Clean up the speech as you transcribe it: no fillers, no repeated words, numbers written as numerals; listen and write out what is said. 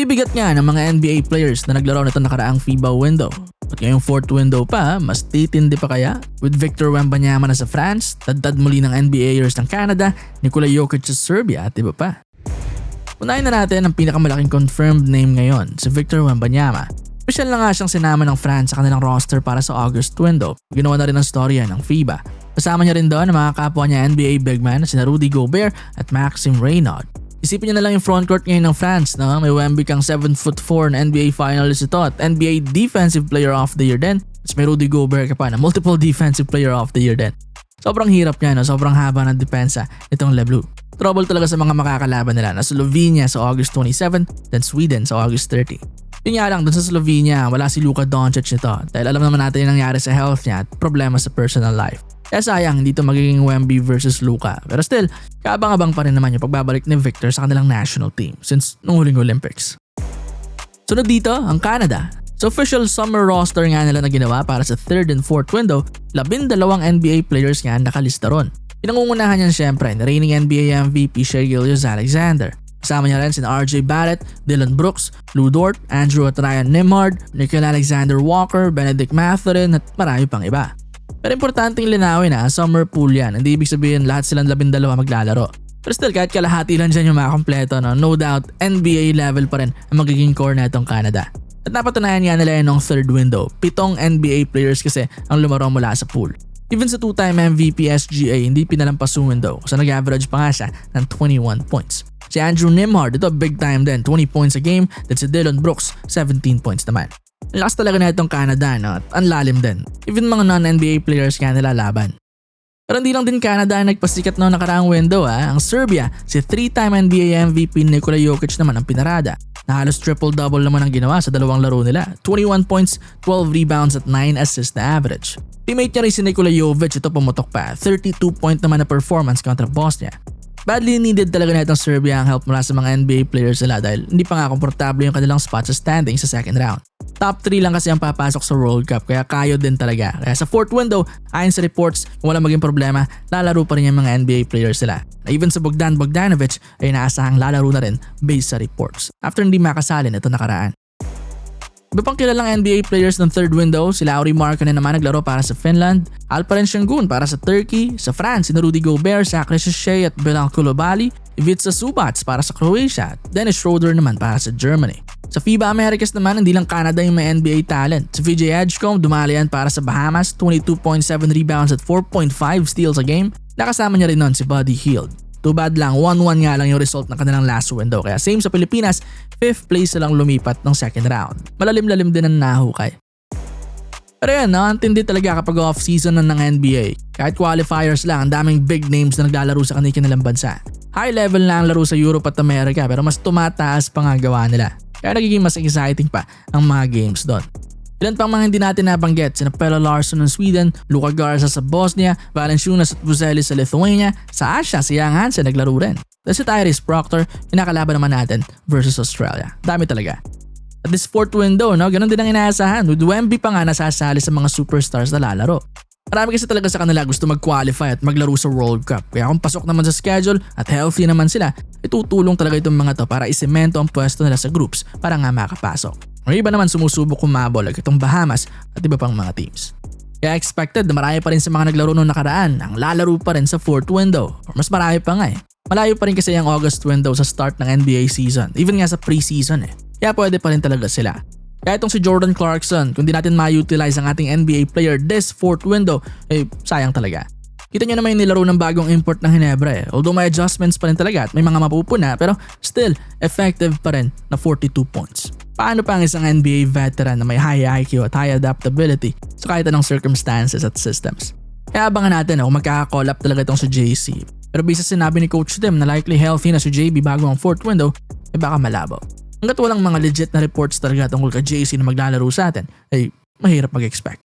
Ibibigat nga ng mga NBA players na naglaro nito nakaraang FIBA window. At ngayong fourth window pa, mas titindi pa kaya? With Victor Wembanyama na sa France, tadtad muli ng NBAers ng Canada, Nikola Jokic sa Serbia at iba pa. Unahin na natin ang pinakamalaking confirmed name ngayon, si Victor Wembanyama. Official na nga siyang sinama ng France sa kanilang roster para sa August window. Ginawa na rin ang storya ng FIBA. Kasama niya rin doon ang mga kapwa niya NBA big man na sina Rudy Gobert at Maxime Reynaud. Isipin niyo na lang yung frontcourt ngayon ng France, no? May Wemby kang 7'4" na NBA finalist ito at NBA Defensive Player of the Year din. At may Rudy Gobert ka pa na multiple Defensive Player of the Year din. Sobrang hirap niya, no? Sobrang haba ng depensa itong Le Bleu. Trouble talaga sa mga makakalaban nila na Slovenia sa August 27, then Sweden sa August 30. Yun nga lang, dun sa Slovenia, wala si Luka Doncic nito dahil alam naman natin yung nangyari sa health niya at problema sa personal life. Kaya sayang, hindi ito magiging Wemby versus Luka. Pero still, kaabang-abang pa rin naman yung pagbabalik ni Victor sa kanilang national team since nung huling Olympics. Sunod dito, ang Canada. Sa official summer roster nga nila na ginawa para sa third and fourth window, 12 NBA players nga nakalista ron. Pinangungunahan niyan syempre na reigning NBA MVP Shai Gilgeous-Alexander. Kasama niya rin si RJ Barrett, Dillon Brooks, Lu Dort, Andrew at Ryan Nembhard, Nickeil Alexander-Walker, Benedict Mathurin at marami pang iba. Pero importanteng linawin na summer pool yan, hindi ibig sabihin lahat silang 12 maglalaro. Pero still kahit kalahati lang dyan yung mga kompleto, no doubt NBA level pa rin ang magiging core na itong Canada. At napatunayan nga nila yun ng third window, 7 NBA players kasi ang lumaro mula sa pool. Even sa 2-time MVP SGA hindi pinalampas yung window kasi nag-average pa nga siya ng 21 points. Si Andrew Nembhard, ito big time din, 20 points a game, then si Dillon Brooks, 17 points naman. Ang lakas talaga na itong Canada, no? At ang lalim din. Even mga non-NBA players kaya nila laban. Pero hindi lang din Canada ang nagpasikat noong nakaraang window. Ang Serbia, si 3-time NBA MVP Nikola Jokic naman ang pinarada. Na halos triple-double naman ang ginawa sa dalawang laro nila. 21 points, 12 rebounds at 9 assists na average. Teammate niya rin si Nikola Jovic, ito pumutok pa. 32 point naman na performance kontra Bosnia. Badly needed talaga na itong Serbia ang help mula sa mga NBA players nila dahil hindi pa nga komportable yung kanilang spot sa standing sa second round. Top 3 lang kasi ang papasok sa World Cup kaya kayo din talaga. Kaya sa fourth window, ayon sa reports, kung wala maging problema, lalaro pa rin yung mga NBA players nila. Even sa Bogdan Bogdanovic ay inaasahang lalaro na rin based sa reports after hindi makasalin ito nakaraan. Iba pang kilalang NBA players ng third window, si Lauri Markkanen naman naglaro para sa Finland, Alperen Sengun para sa Turkey, sa France si Rudy Gobert, Zachary Shai at Bilal Coulibaly, Ivica Zubac para sa Croatia at Dennis Schroeder naman para sa Germany. Sa FIBA Americas naman, hindi lang Canada yung may NBA talent. Si VJ Edgecombe dumali yan para sa Bahamas, 22.7 rebounds at 4.5 steals a game. Nakasama niya rin nun si Buddy Hield. Too bad lang, 1-1 nga lang yung result ng kanilang last window. Kaya same sa Pilipinas, 5th place na lang lumipat ng second round. Malalim-lalim din ang nahukay. Pero yan, antindi talaga kapag off-season na ng NBA. Kahit qualifiers lang, ang daming big names na naglalaro sa kanilang bansa. High level na ang laro sa Europe at America pero mas tumataas pa nga gawa nila. Kaya nagiging mas exciting pa ang mga games doon. Ilan pang mga hindi natin nabanggit, sina Pelle Larsson ng Sweden, Luka Garza sa Bosnia, Valanciunas at Buzelis sa Lithuania, sa Asia si Young Hansen naglaro rin. Tapos si Tyrese Proctor, pinakalaban naman natin versus Australia. Dami talaga. At this fourth window, ganun din ang inaasahan. With Wemby pa nga nasasali sa mga superstars na lalaro. Marami kasi talaga sa kanila gusto mag-qualify at maglaro sa World Cup. Kaya kung pasok naman sa schedule at healthy naman sila, itutulong talaga itong mga to para isemento ang pwesto nila sa groups para nga makapasok. May iba naman sumusubok kumabol like itong Bahamas at iba pang mga teams. Kaya expected na marami pa rin sa mga naglaro noong nakaraan ang lalaro pa rin sa fourth window. Or mas marami pa nga. Malayo pa rin kasi ang August window sa start ng NBA season, even nga sa preseason . Kaya pwede pa rin talaga sila. Kaya itong si Jordan Clarkson, kung di natin ma-utilize ang ating NBA player this fourth window, sayang talaga. Kita nyo naman yung nilaro ng bagong import ng Ginebra . Although may adjustments pa rin talaga at may mga mapupuna pero still effective pa rin na 42 points. Paano pa ang isang NBA veteran na may high IQ at high adaptability sa kahit anong circumstances at systems? Kaya abangan natin kung magkaka-call up talaga itong si JC. Pero bisa sinabi ni Coach Tim na likely healthy na si JB bago ang fourth window, baka malabo. Hanggat walang mga legit na reports talaga tungkol kay JC na maglalaro sa atin, mahirap mag-expect.